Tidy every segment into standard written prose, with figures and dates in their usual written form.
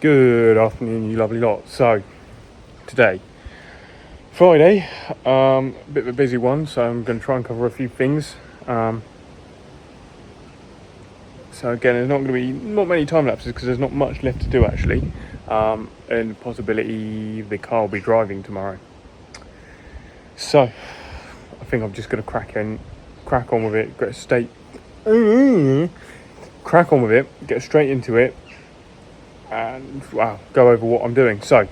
Good afternoon, you lovely lot. So, today, Friday, a bit of a busy one, so I'm going to try and cover a few things. So again, there's not going to be not many time lapses because there's not much left to do actually, and possibility the car will be driving tomorrow. So, I think I'm just going to crack on with it, crack on with it, get straight into it. And go over what I'm doing. So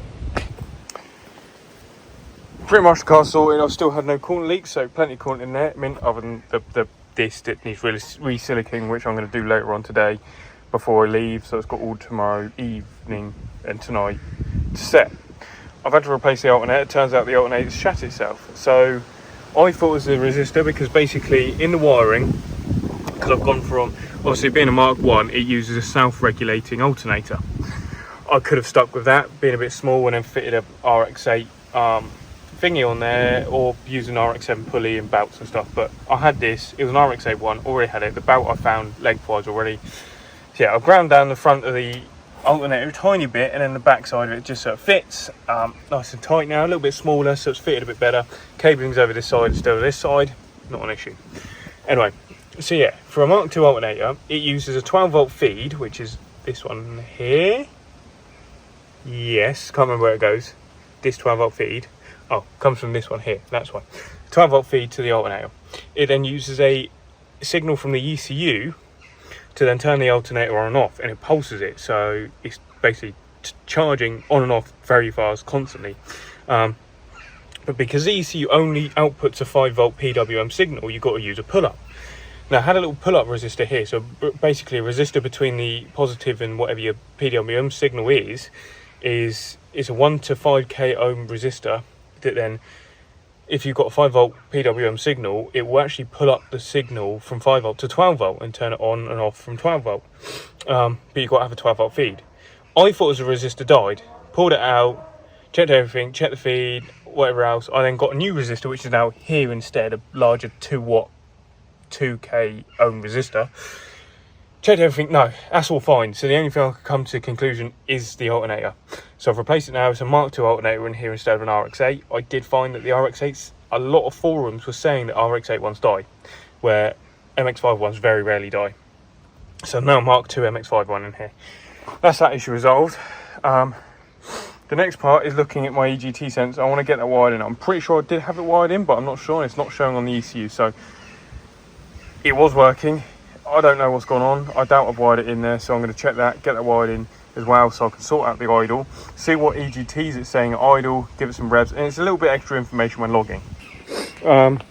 pretty much the car's sorted. I've still had no coolant leaks, so plenty of coolant in there. I mean, other than the disc that needs re-silicking, which I'm going to do later on today before I leave. So it's got all tomorrow evening and tonight to set. I've had to replace the alternator. It turns out the alternator's shat itself. So I thought it was the resistor because basically in the wiring, because I've gone from obviously being a Mark 1, it uses a self-regulating alternator. I could have stuck with that, being a bit small, and then fitted a RX-8 thingy on there, or using an RX-7 pulley and belts and stuff. But I had this, it was an RX-8 one, already had it. The belt I found lengthwise already. So yeah, I've ground down the front of the alternator a tiny bit, and then the back side of it just so it fits. Nice and tight now, a little bit smaller, so it's fitted a bit better. Cabling's over this side instead of this side, not an issue. Anyway, so yeah, for a Mark 2 alternator, it uses a 12 volt feed, which is this one here. Yes, can't remember where it goes. This 12 volt feed. Oh, comes from this one here. That's why. 12 volt feed to the alternator. It then uses a signal from the ECU to then turn the alternator on and off, and it pulses it. So it's basically charging on and off very fast, constantly. But because the ECU only outputs a 5 volt PWM signal, you've got to use a pull-up. Now, I had a little pull-up resistor here. So basically a resistor between the positive and whatever your PWM signal is a 1 to 5k ohm resistor that then, if you've got a 5 volt PWM signal, it will actually pull up the signal from 5 volt to 12 volt and turn it on and off from 12 volt. But you've got to have a 12 volt feed. I thought it was a resistor died, pulled it out, checked everything, checked the feed, whatever else. I then got a new resistor, which is now here instead, a larger 2 watt 2k ohm resistor. Checked everything, no, that's all fine. So the only thing I could come to a conclusion is the alternator. So I've replaced it now. It's a Mark 2 alternator in here instead of an RX-8. I did find that the RX-8s, a lot of forums were saying that RX-8 ones die, where MX-5 ones very rarely die. So now Mark 2 MX-5 one in here. That's that issue resolved. The next part is looking at my EGT sensor. I want to get that wired in. I'm pretty sure I did have it wired in, but I'm not sure. It's not showing on the ECU. So it was working. I don't know what's gone on. I doubt I've wired it in there, so I'm going to check that, get that wired in as well, so I can sort out the idle, see what EGTs it's saying at idle, give it some revs, and it's a little bit extra information when logging. The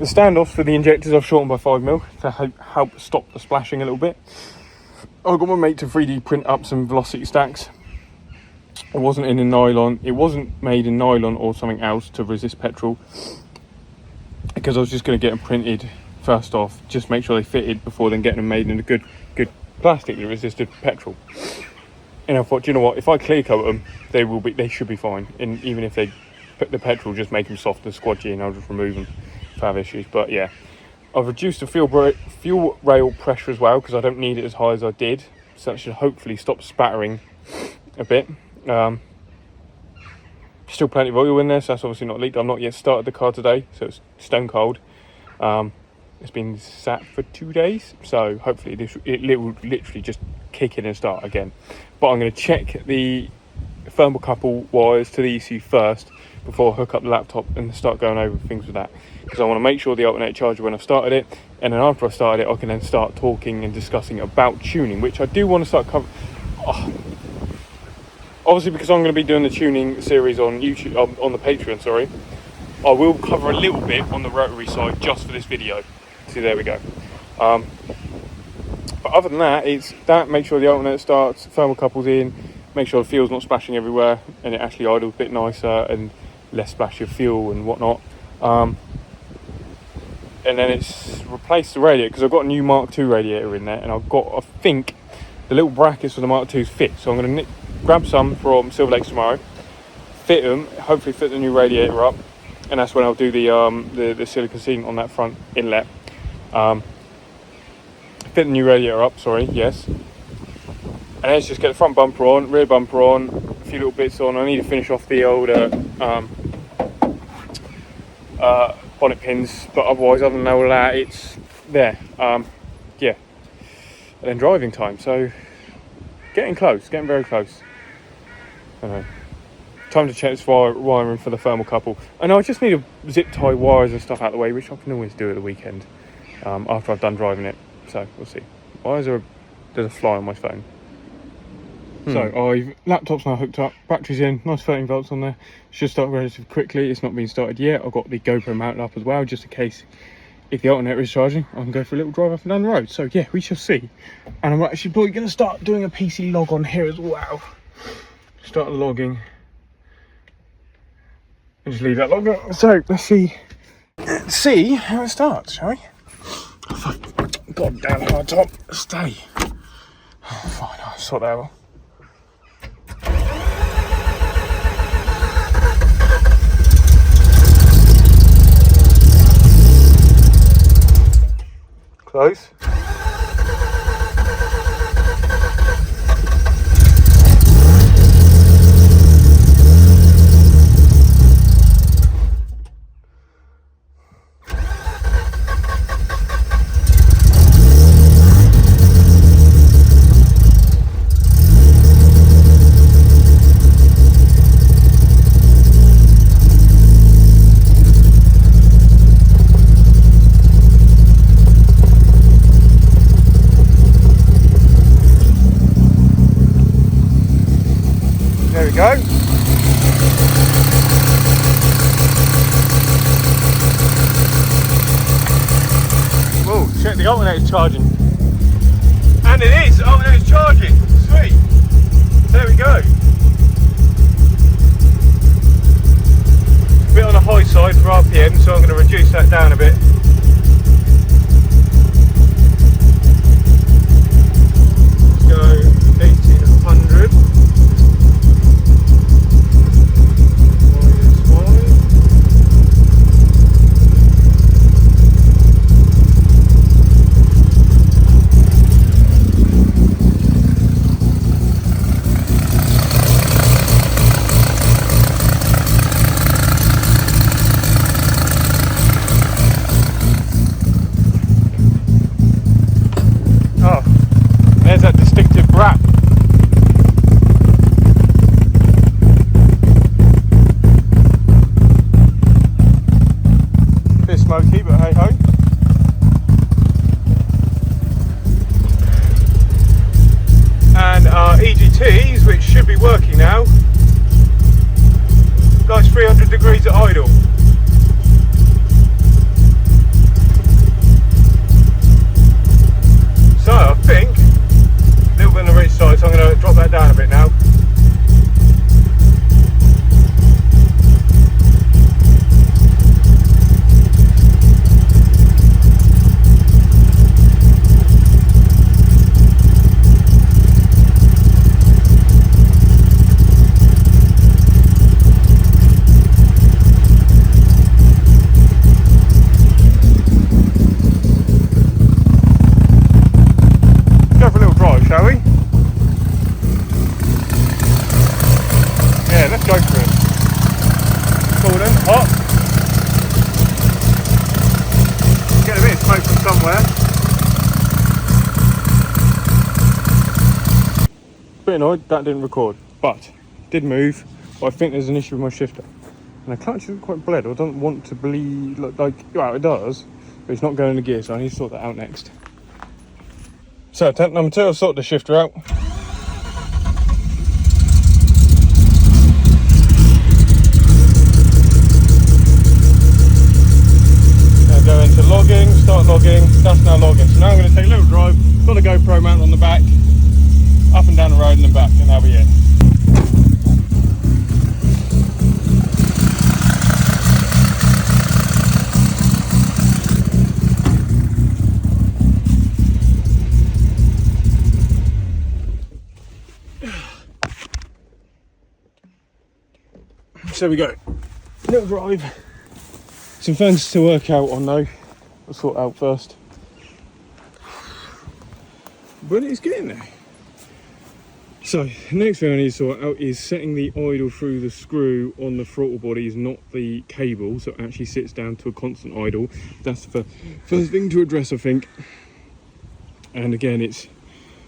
standoffs for the injectors I've shortened by 5mm to help stop the splashing a little bit. I got my mate to 3D print up some velocity stacks. It wasn't in nylon. It wasn't made in nylon or something else to resist petrol, because I was just going to get them printed first off, just make sure they fitted before then getting them made in a good plastic that resisted petrol. And I thought, you know what, if I clear coat them, they should be fine. And even if they put the petrol, just make them soft and squodgy, and I'll just remove them if I have issues. But yeah, I've reduced the fuel rail pressure as well, because I don't need it as high as I did. So that should hopefully stop spattering a bit. Still plenty of oil in there, so that's obviously not leaked. I've not yet started the car today, so it's stone cold. It's been sat for 2 days, so hopefully it will literally just kick in and start again. But I'm going to check the thermocouple wires to the ECU first before I hook up the laptop and start going over things with that, because I want to make sure the alternator charger when I've started it, and then after I started it I can then start talking and discussing about tuning, which I do want to start covering. Obviously, because I'm going to be doing the tuning series on YouTube, on the Patreon, sorry, I will cover a little bit on the rotary side just for this video. See, there we go. But other than that, it's that, make sure the alternator starts, thermocouple's in, make sure the fuel's not splashing everywhere, and it actually idles a bit nicer and less splash of fuel and whatnot. And then it's replaced the radiator, because I've got a new Mark 2 radiator in there, and I've got, I think, the little brackets for the Mark 2's fit. So I'm going to grab some from Silver Lakes tomorrow, fit them, hopefully fit the new radiator up, and that's when I'll do the silicone sealant on that front inlet. Fit the new radiator up, sorry, yes. And let's just get the front bumper on, rear bumper on, a few little bits on. I need to finish off the older bonnet pins, but otherwise, other than all that, it's there. Yeah, and then driving time. So getting close, getting very close. I know. Time to check this wiring for the thermal couple. And I just need to zip tie wires and stuff out of the way, which I can always do at the weekend after I've done driving it. So we'll see. There's a fly on my phone. So laptop's now hooked up, battery's in, nice 13 volts on there. Should start relatively quickly. It's not been started yet. I've got the GoPro mounted up as well, just in case if the alternator is charging, I can go for a little drive up and down the road. So yeah, we shall see. And I'm actually probably going to start doing a PC log on here as well. Start logging. And just leave that logging. So let's see how it starts, shall we? God damn hard top. Stay. Fine, I'll sort that out. Close. There we go. Whoa, check the alternator's charging. And it is, the alternator's charging. Sweet. There we go. A bit on the high side for RPM, so I'm going to reduce that down a bit. Let's go 1800. There's that distinctive brap. Bit smoky, but hey ho. And our EGTs, which should be working now, nice 300 degrees at idle. So I think a little bit on the reach side, so I'm going to drop that down a bit now. Go for a little drive, shall we? Yeah, let's go for it. Cool then, hot. Get a bit of smoke from somewhere. Bit annoyed that didn't record, but did move. But I think there's an issue with my shifter. And the clutch isn't quite bled, or doesn't want to bleed like, well, it does, but it's not going in the gear, so I need to sort that out next. So, attempt number 2, I've sorted the shifter out. Now go into logging, start logging, that's now logging. So now I'm going to take a little drive, got a GoPro mount on the back, up and down the road and then back, and that'll be it. So we go, little drive, some things to work out on though, I'll sort out first, but it's getting there. So the next thing I need to sort out is setting the idle through the screw on the throttle body is not the cable, so it actually sits down to a constant idle. That's the first thing to address, I think. And again, there's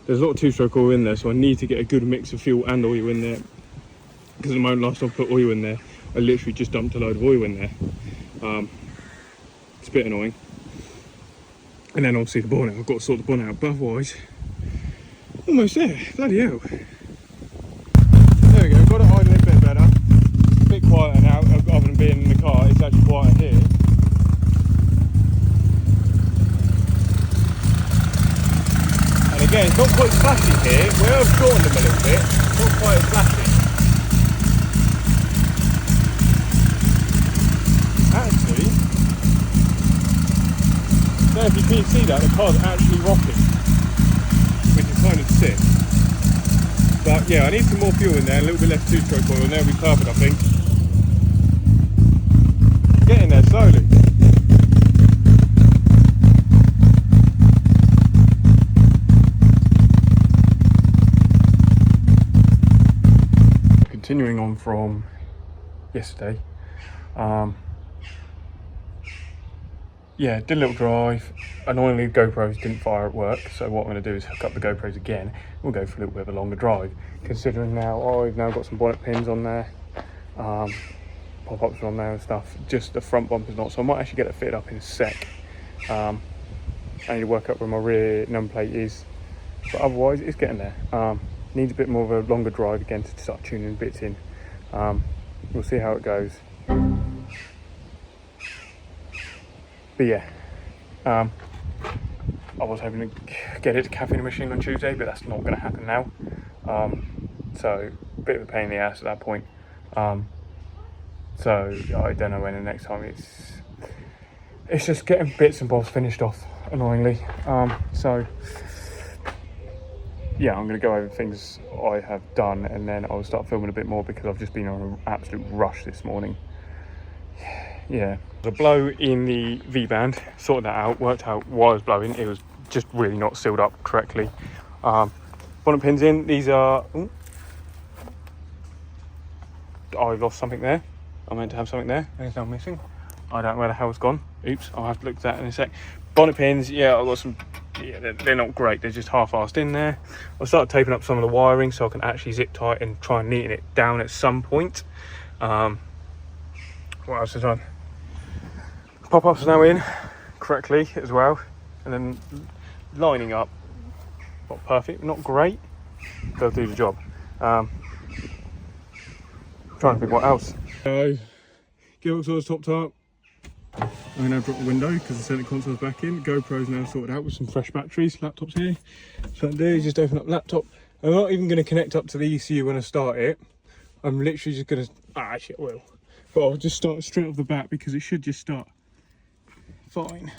a lot of two-stroke oil in there, so I need to get a good mix of fuel and oil in there. Because at the moment, last time I put oil in there, I literally just dumped a load of oil in there. It's a bit annoying. And then obviously the bonnet, I've got to sort the bonnet out, but otherwise, almost there. Bloody hell. There we go, got it idling a bit better. It's a bit quieter now, other than being in the car, it's actually quieter here. And again, it's not quite flashy here. Where I've shortened them a little bit, it's not quite as flashy. Actually, I don't know if you can see that, the car's actually rocking, which is kind of sick. But yeah, I need some more fuel in there, a little bit less two-stroke oil, and that'll be perfect, I think. Getting there slowly. Continuing on from yesterday, yeah, did a little drive. Annoyingly, the GoPros didn't fire at work, so what I'm going to do is hook up the GoPros again. We'll go for a little bit of a longer drive, considering now I've now got some bonnet pins on there, pop-ups on there and stuff. Just the front bumper's not, so I might actually get it fitted up in a sec. I need to work out where my rear number plate is, but otherwise it's getting there. Needs a bit more of a longer drive again to start tuning bits in. We'll see how it goes. But yeah, I was hoping to get it to caffeine machine on Tuesday, but that's not going to happen now. So a bit of a pain in the ass at that point. So I don't know when the next time. It's just getting bits and bobs finished off, annoyingly. So yeah, I'm going to go over things I have done, and then I'll start filming a bit more because I've just been on an absolute rush this morning. Yeah, the blow in the V-band, sorted that out, worked out why I was blowing. It was just really not sealed up correctly. Bonnet pins in, these are... Ooh, I lost something there. I meant to have something there, anything I'm missing. I don't know where the hell it's gone. Oops, I'll have to look at that in a sec. Bonnet pins, yeah, I've got some... Yeah, they're not great, they're just half-assed in there. I'll start taping up some of the wiring so I can actually zip tight and try and neaten it down at some point. What else is on? Pop-ups now in correctly as well, and then lining up, not perfect, not great, they'll do the job. Trying to think what else. Gearbox was topped up. I'm going to drop the window because the centre console's back in. GoPro's now sorted out with some fresh batteries. Laptop's here. So what I do is just open up laptop. I'm not even going to connect up to the ECU when I start it. I'm literally just going to... actually it will. But I'll just start straight off the bat because it should just start fine.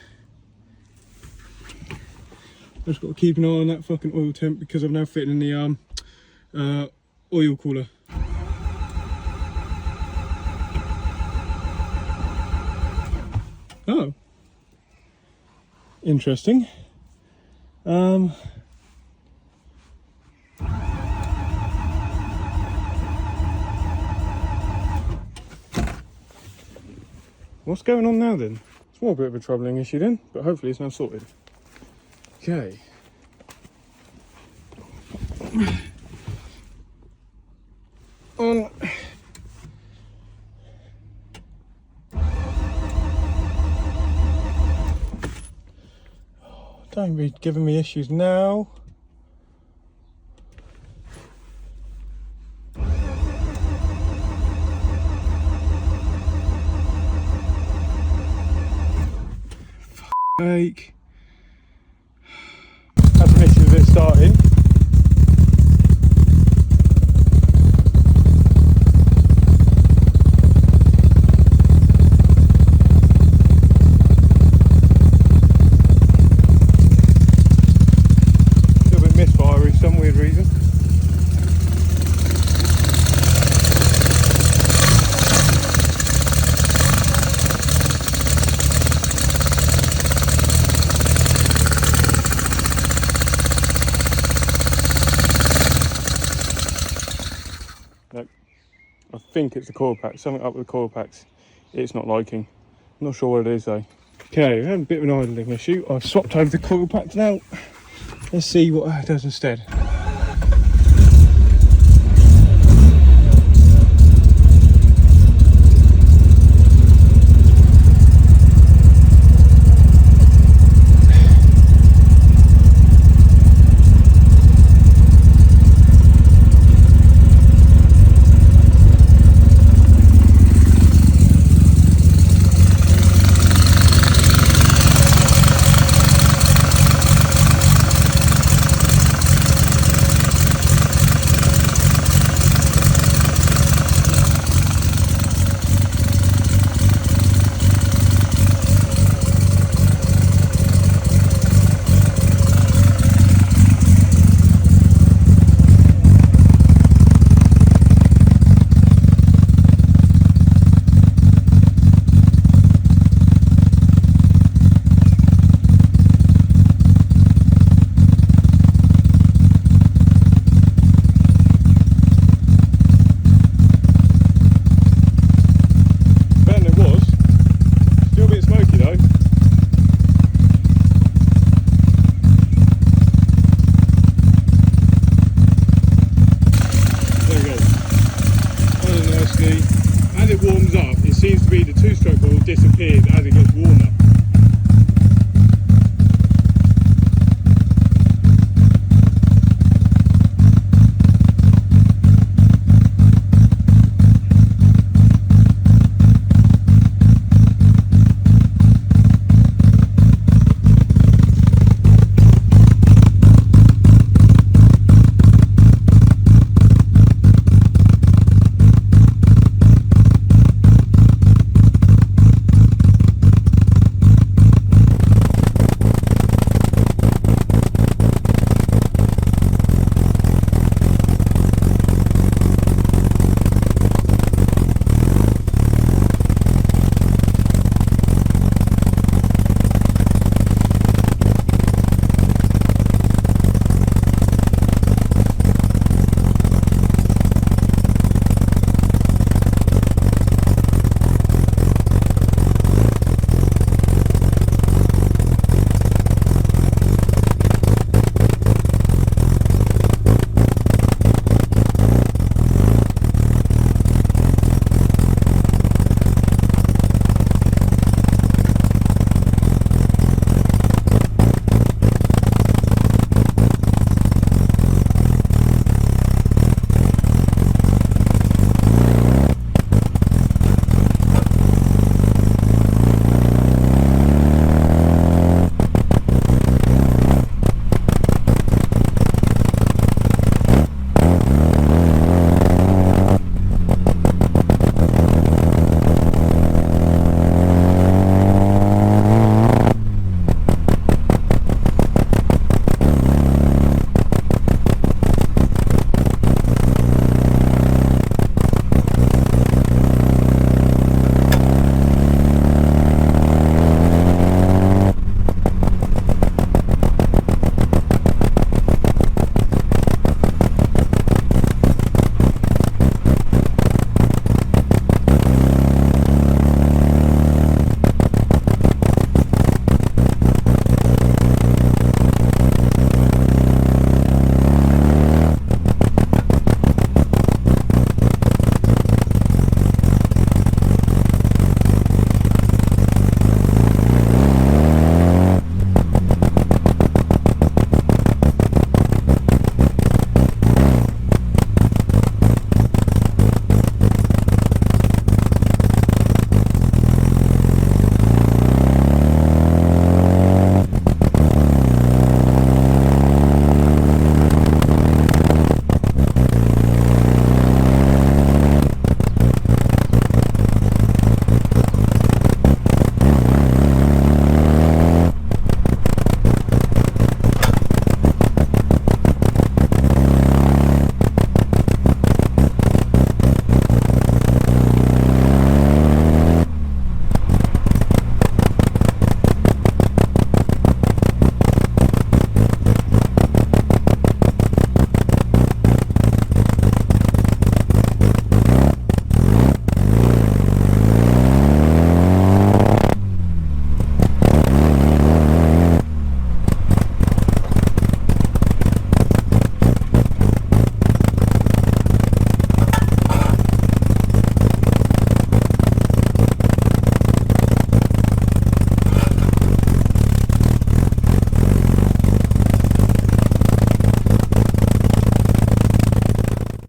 Just got to keep an eye on that fucking oil temp because I've now fitted in the oil cooler. Oh, interesting. What's going on now then? It's more a bit of a troubling issue then, but hopefully it's now sorted. Okay. On. Don't be giving me issues now. Fake. That's an issue with it starting. Some weird reason. Look, I think it's the coil pack. Something up with the coil packs it's not liking. Not sure what it is though. Okay, we have a bit of an idling issue. I've swapped over the coil packs now. Let's see what it does instead.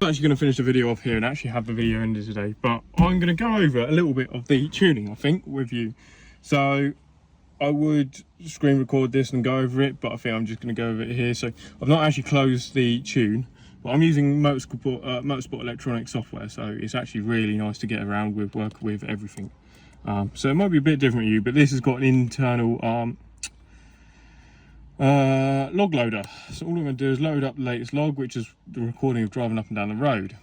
I'm actually going to finish the video off here and actually have the video ended today, but I'm going to go over a little bit of the tuning, I think, with you. So I would screen record this and go over it, but I think I'm just going to go over it here. So I've not actually closed the tune, but I'm using Motorsport electronic software, so it's actually really nice to get around with, work with everything. So it might be a bit different for you, but this has got an internal log loader. So all I'm going to do is load up the latest log, which is the recording of driving up and down the road.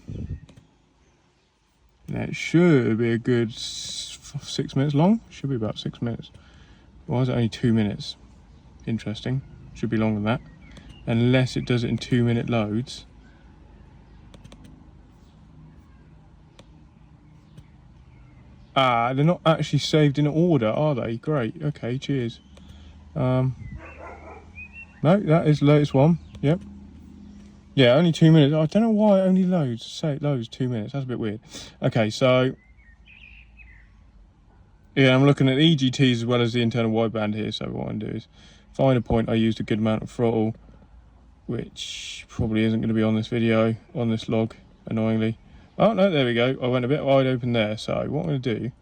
That should be a good 6 minutes long. Should be about 6 minutes. Why is it only 2 minutes? Interesting. Should be longer than that. Unless it does it in 2-minute loads. Ah, they're not actually saved in order, are they? Great. Okay, cheers. No, that is the latest one. Yep. Yeah, only 2 minutes. I don't know why it only loads. Say it loads 2 minutes. That's a bit weird. Okay, so yeah, I'm looking at the EGTs as well as the internal wideband here. So what I'm going to do is find a point I used a good amount of throttle, which probably isn't going to be on this video, on this log, annoyingly. Oh no, there we go. I went a bit wide open there. So what I'm going to do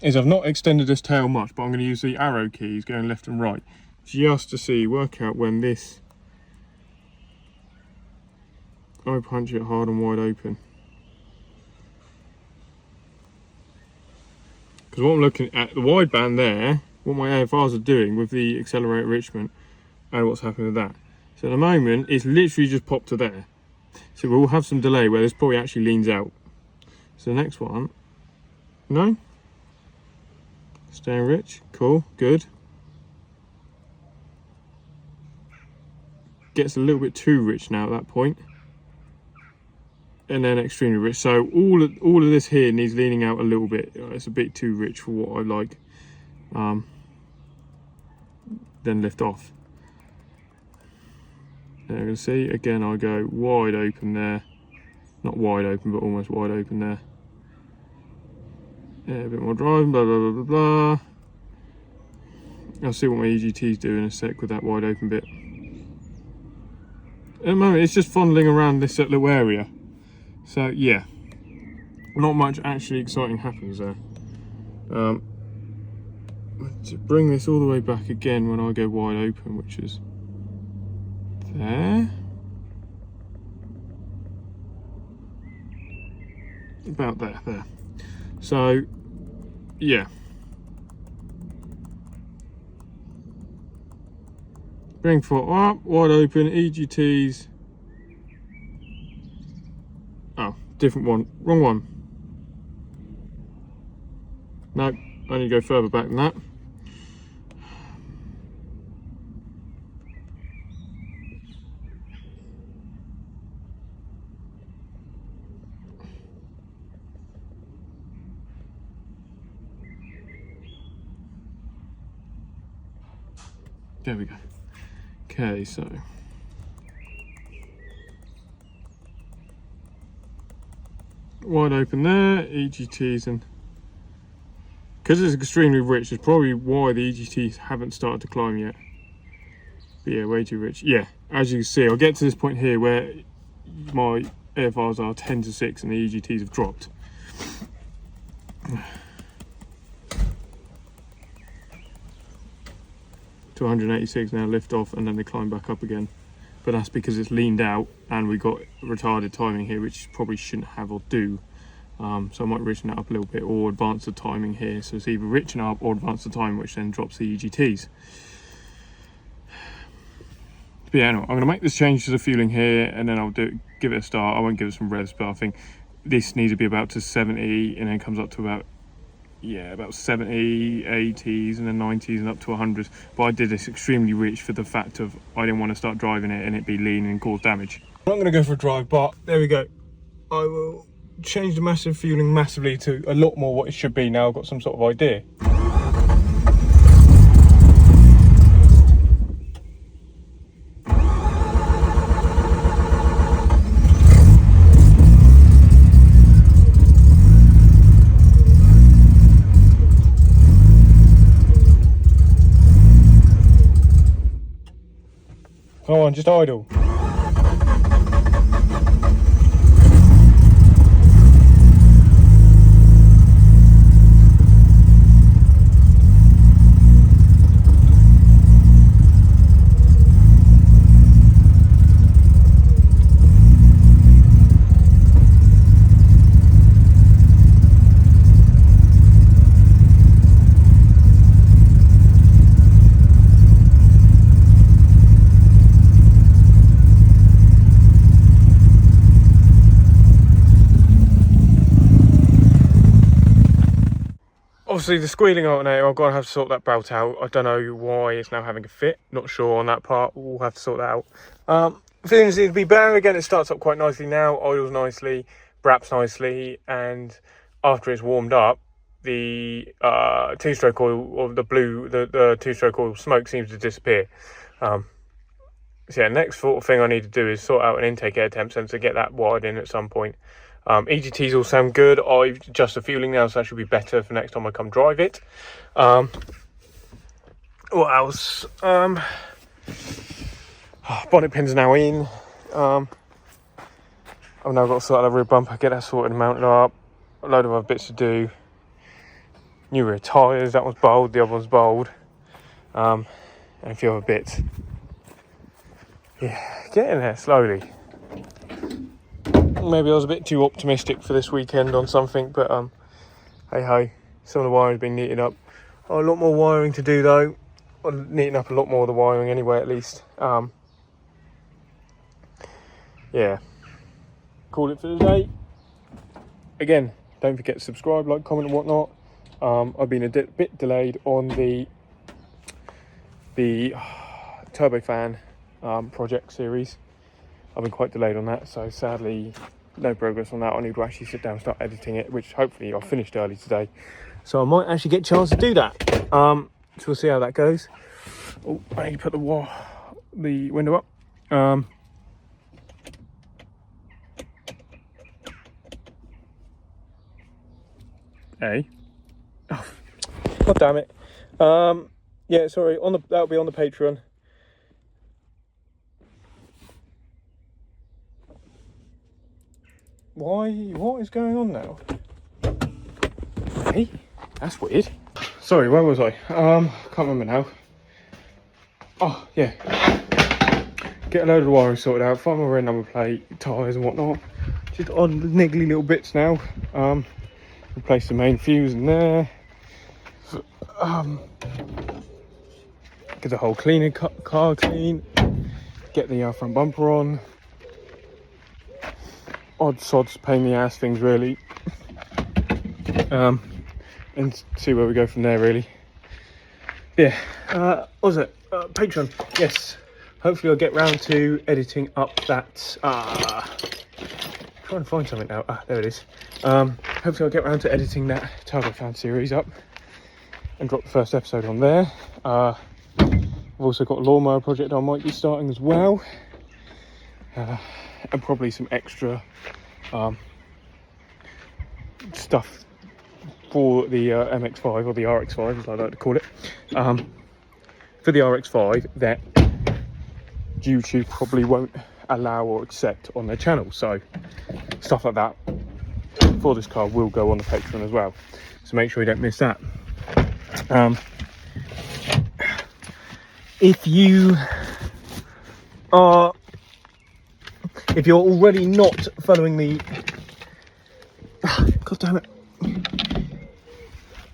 is I've not extended this tail much, but I'm going to use the arrow keys going left and right just to work out when this, I punch it hard and wide open. Because what I'm looking at, the wideband there, what my AFRs are doing with the accelerator enrichment and what's happening with that. So at the moment, it's literally just popped to there. So we'll have some delay where this probably actually leans out. So the next one, no? Staying rich, cool, good. Gets a little bit too rich now at that point. And then extremely rich. So all of this here needs leaning out a little bit. It's a bit too rich for what I like. Then lift off. And you can see again I go wide open there. Not wide open, but almost wide open there. Yeah, a bit more driving, blah blah blah blah blah. I'll see what my EGT's do in a sec with that wide open bit. At the moment it's just fondling around this little area. So yeah, not much actually exciting happens there. To bring this all the way back again when I go wide open, which is there. About there. So yeah. Bring foot up, wide open, EGTs. Oh, different one, wrong one. No, I need to go further back than that. There we go. Okay, so wide open there, EGTs, and because it's extremely rich, it's probably why the EGTs haven't started to climb yet. But yeah, way too rich. Yeah, as you can see, I'll get to this point here where my AFRs are 10 to 6 and the EGTs have dropped. To 186 now, lift off, and then they climb back up again. But that's because it's leaned out and we got retarded timing here, which probably shouldn't have or do. So I might richen that up a little bit or advance the timing here. So it's either richen up or advance the time, which then drops the EGTs. But yeah, anyway, I'm going to make this change to the fueling here, and then I'll give it a start. I won't give it some revs, but I think this needs to be about to 70, and then comes up to about 70, 80s, and then 90s, and up to 100s. But I did this extremely rich for the fact of I didn't want to start driving it and it be lean and cause damage. I'm not going to go for a drive, but there we go. I will change the massive fueling massively to a lot more what it should be now. I've got some sort of idea. Come on, just idle. obviously the squealing alternator, I've got to have to sort that belt out. I don't know why it's now having a fit. Not sure on that part. We'll have to sort that out. Things seem to be better. Again, it starts up quite nicely now. Oils nicely, braps nicely, and after it's warmed up, the two-stroke oil, or the blue, the two-stroke oil smoke seems to disappear. So yeah, next sort of thing I need to do is sort out an intake air temp sensor, get that wired in at some point. EGTs all sound good. I've adjusted the fueling now, so that should be better for next time I come drive it. What else? Bonnet pins are now in. I've now got to sort out the rear bumper, get that sorted and mounted up. A load of other bits to do. New rear tyres, that one's bold, the other one's bold. And a few other bits. Yeah, getting there slowly. Maybe I was a bit too optimistic for this weekend on something, but hey ho, some of the wiring's been neatened up. Oh, a lot more wiring to do though. I'll neaten up a lot more of the wiring anyway, at least. Yeah, call it for the day. Again, don't forget to subscribe, like, comment and whatnot. I've been a bit delayed on the turbofan project series. I've been quite delayed on that, so sadly no progress on that. I need to actually sit down and start editing it, which hopefully I've finished early today, so I might actually get a chance to do that. So we'll see how that goes. Oh, I need to put the window up. Hey, oh, god damn it. Yeah, sorry, that'll be on the Patreon. What is going on now? Hey, that's weird. Sorry, where was I? Can't remember now. Oh yeah, get a load of the wiring sorted out, find my rear number plate, tyres and whatnot. Just odd niggly little bits now. Replace the main fuse in there. Get the whole cleaner car clean. Get the front bumper on. Odd sods, pain in the ass things really. And see where we go from there really. Yeah, what was it? Patreon, yes. Hopefully I'll get round to editing up that, trying to find something now. There it is. Hopefully I'll get round to editing that Turbofan series up and drop the first episode on there. I've also got a lawnmower project I might be starting as well. And probably some extra stuff for the MX-5 or the RX-5 as I like to call it. For the RX-5 that YouTube probably won't allow or accept on their channel, so stuff like that for this car will go on the Patreon as well, so make sure you don't miss that. If you're already not following the god damn it,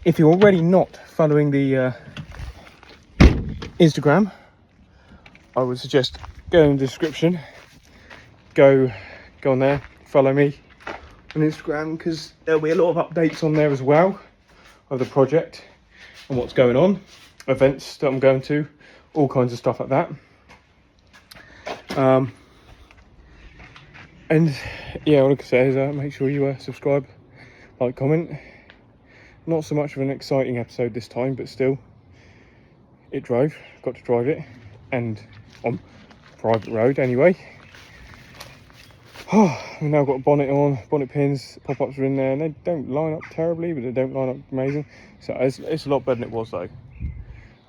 if you're already not following the Instagram, I would suggest go in the description, go on there, follow me on Instagram, because there'll be a lot of updates on there as well of the project and what's going on, events that I'm going to, all kinds of stuff like that. And yeah, all I can say is make sure you subscribe, like, comment. Not so much of an exciting episode this time, but still, it got to drive it, and on private road anyway. We've now got a bonnet on, bonnet pins, pop-ups are in there, and they don't line up terribly, but they don't line up amazing. So it's a lot better than it was though.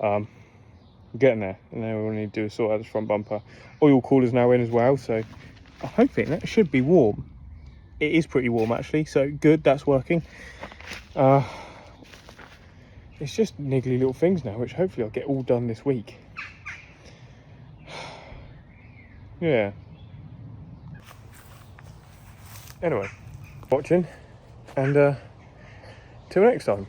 We're getting there, and then all we need to do is sort out this front bumper. Oil cooler's now in as well, so I'm hoping that should be warm. It is pretty warm actually, so good, that's working. It's just niggly little things now, which hopefully I'll get all done this week. Yeah. Anyway, watching, and till next time.